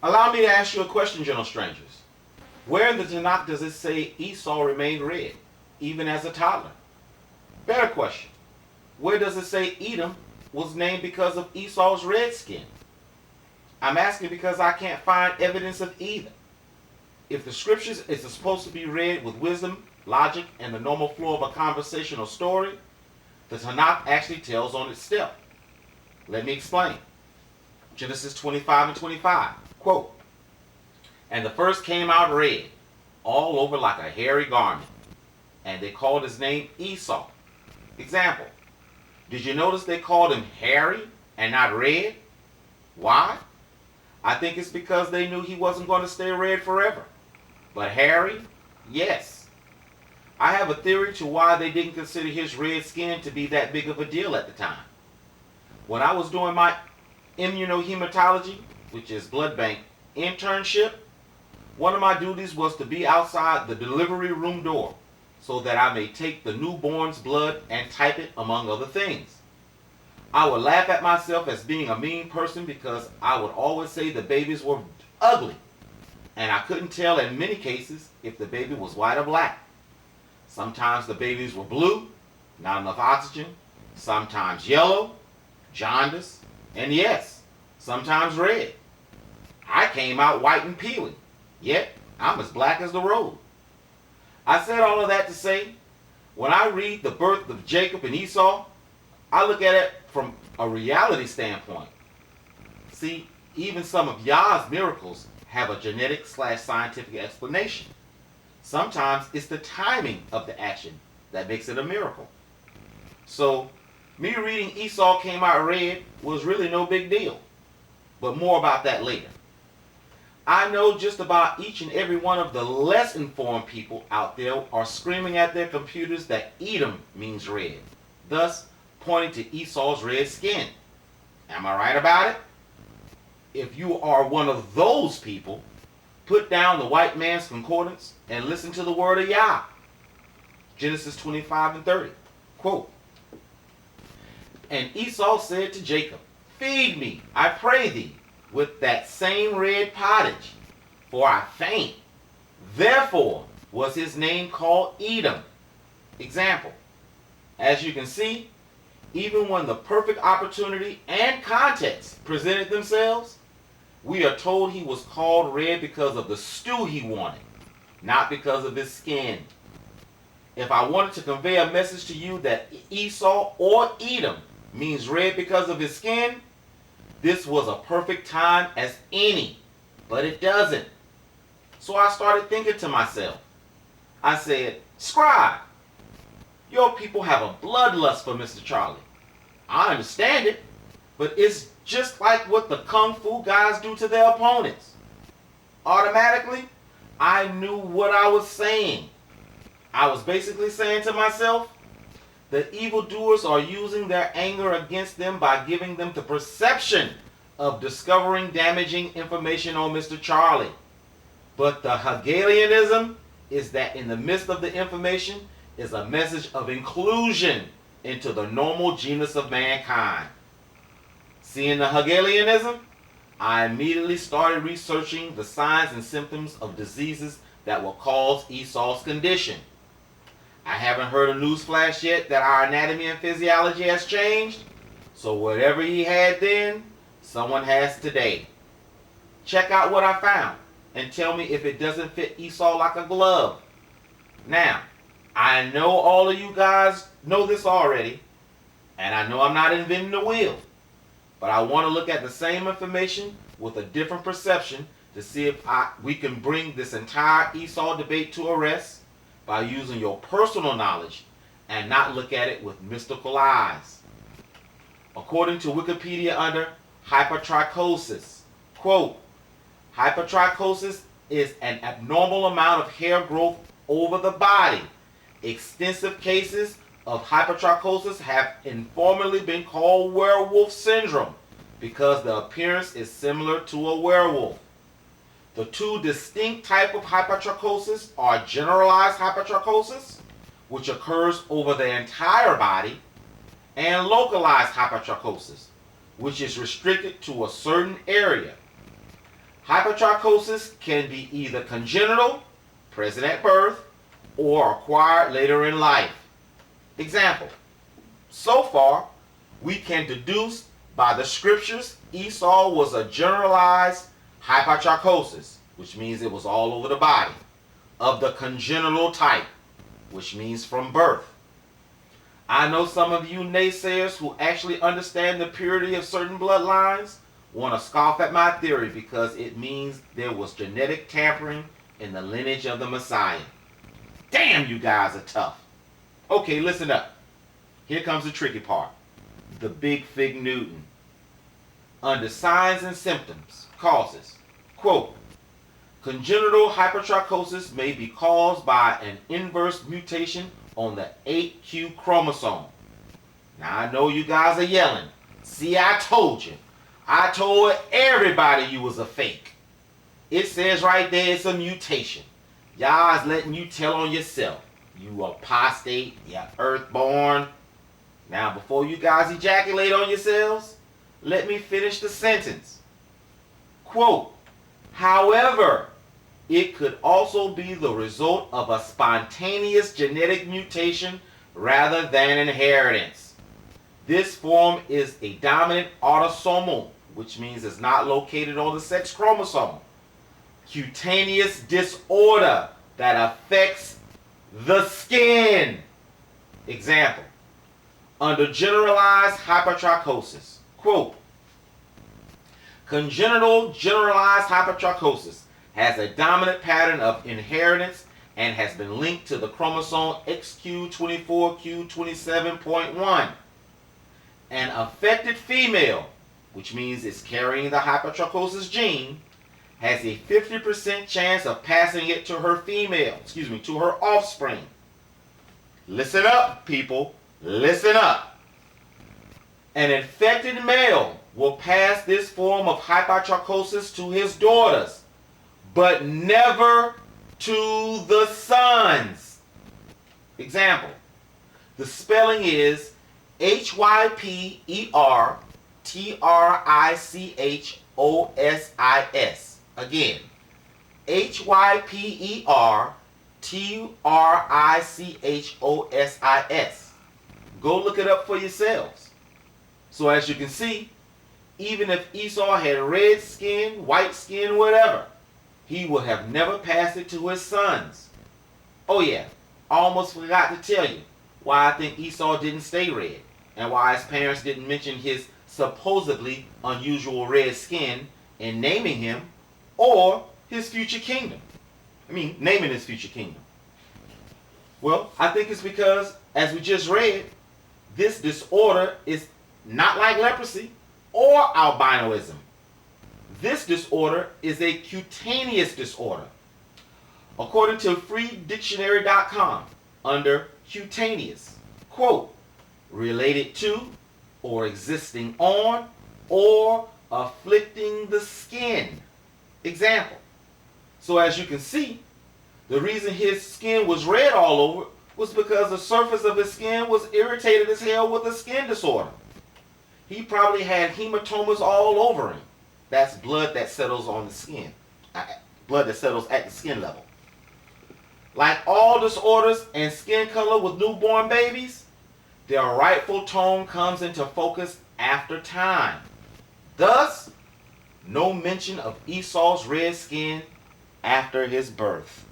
Allow me to ask you a question, gentle strangers. Where in the Tanakh does it say Esau remained red, even as a toddler? Better question. Where does it say Edom was named because of Esau's red skin? I'm asking because I can't find evidence of either. If the scriptures is supposed to be read with wisdom, logic, and the normal flow of a conversational story, the Tanakh actually tells on its step. Let me explain. Genesis 25 and 25, quote, "And the first came out red, all over like a hairy garment, and they called his name Esau." Example, did you notice they called him hairy and not red? Why? I think it's because they knew he wasn't going to stay red forever. But hairy, yes. I have a theory to why they didn't consider his red skin to be that big of a deal at the time. When I was doing my immunohematology, which is blood bank, internship, one of my duties was to be outside the delivery room door so that I may take the newborn's blood and type it, among other things. I would laugh at myself as being a mean person because I would always say the babies were ugly, and I couldn't tell in many cases if the baby was white or black. Sometimes the babies were blue, not enough oxygen, sometimes yellow, jaundice, and yes, sometimes red. I came out white and peeling, yet I'm as black as the road. I said all of that to say, when I read the birth of Jacob and Esau, I look at it from a reality standpoint. See, even some of Yah's miracles have a genetic/scientific explanation. Sometimes it's the timing of the action that makes it a miracle. So, me reading Esau came out red was really no big deal. But more about that later. I know just about each and every one of the less informed people out there are screaming at their computers that Edom means red, thus pointing to Esau's red skin. Am I right about it? If you are one of those people, put down the white man's concordance and listen to the word of Yah. Genesis 25 and 30. Quote, "And Esau said to Jacob, Feed me, I pray thee, with that same red pottage, for I faint. Therefore was his name called Edom." Example, as you can see, even when the perfect opportunity and context presented themselves, we are told he was called red because of the stew he wanted, not because of his skin. If I wanted to convey a message to you that Esau or Edom means red because of his skin, this was a perfect time as any, but it doesn't. So I started thinking to myself. I said, "Scribe, your people have a bloodlust for Mr. Charlie. I understand it, but it's just like what the Kung Fu guys do to their opponents." Automatically, I knew what I was saying. I was basically saying to myself, the evildoers are using their anger against them by giving them the perception of discovering damaging information on Mr. Charlie. But the Hegelianism is that in the midst of the information is a message of inclusion into the normal genus of mankind. Seeing the Hegelianism, I immediately started researching the signs and symptoms of diseases that will cause Esau's condition. I haven't heard a newsflash yet that our anatomy and physiology has changed, so whatever he had then, someone has today. Check out what I found and tell me if it doesn't fit Esau like a glove. Now, I know all of you guys know this already, and I know I'm not inventing the wheel, but I want to look at the same information with a different perception to see if we can bring this entire Esau debate to a rest by using your personal knowledge and not look at it with mystical eyes. According to Wikipedia under hypertrichosis, quote, "Hypertrichosis is an abnormal amount of hair growth over the body. Extensive cases of hypertrichosis have informally been called werewolf syndrome because the appearance is similar to a werewolf. The two distinct types of hypertrichosis are generalized hypertrichosis, which occurs over the entire body, and localized hypertrichosis, which is restricted to a certain area. Hypertrichosis can be either congenital, present at birth, or acquired later in life. Example, so far, we can deduce by the scriptures Esau was a generalized hypertrichosis, which means it was all over the body, of the congenital type, which means from birth. I know some of you naysayers who actually understand the purity of certain bloodlines want to scoff at my theory because it means there was genetic tampering in the lineage of the Messiah. Damn, you guys are tough. Okay, listen up. Here comes the tricky part. The big fig Newton. Under signs and symptoms, causes, quote, congenital hypertrichosis may be caused by an inverse mutation on the 8q chromosome. Now I know you guys are yelling. See, I told you. I told everybody you was a fake. It says right there it's a mutation. Y'all is letting you tell on yourself. You apostate, you earthborn. Now before you guys ejaculate on yourselves, let me finish the sentence. Quote, however, it could also be the result of a spontaneous genetic mutation rather than inheritance. This form is a dominant autosomal, which means it's not located on the sex chromosome. Cutaneous disorder that affects the skin. Example, under generalized hypertrichosis, quote, congenital generalized hypertrichosis has a dominant pattern of inheritance and has been linked to the chromosome XQ24Q27.1. An affected female, which means it's carrying the hypertrichosis gene, has a 50% chance of passing it to her to her offspring. Listen up, people. Listen up. An infected male will pass this form of hypertrichosis to his daughters, but never to the sons. Example, the spelling is HYPERTRICHOSIS. Again, HYPERTRICHOSIS. Go look it up for yourselves. So as you can see, even if Esau had red skin, white skin, whatever, he would have never passed it to his sons. Oh yeah, I almost forgot to tell you why I think Esau didn't stay red and why his parents didn't mention his supposedly unusual red skin in naming him or his future kingdom. Naming his future kingdom. Well, I think it's because, as we just read, this disorder is not like leprosy or albinoism. This disorder is a cutaneous disorder. According to freedictionary.com, under cutaneous, quote, related to or existing on or afflicting the skin. Example. So as you can see, the reason his skin was red all over was because the surface of his skin was irritated as hell with a skin disorder. He probably had hematomas all over him. That's blood that settles on the skin. Blood that settles at the skin level. Like all disorders and skin color with newborn babies, their rightful tone comes into focus after time. Thus, no mention of Esau's red skin after his birth.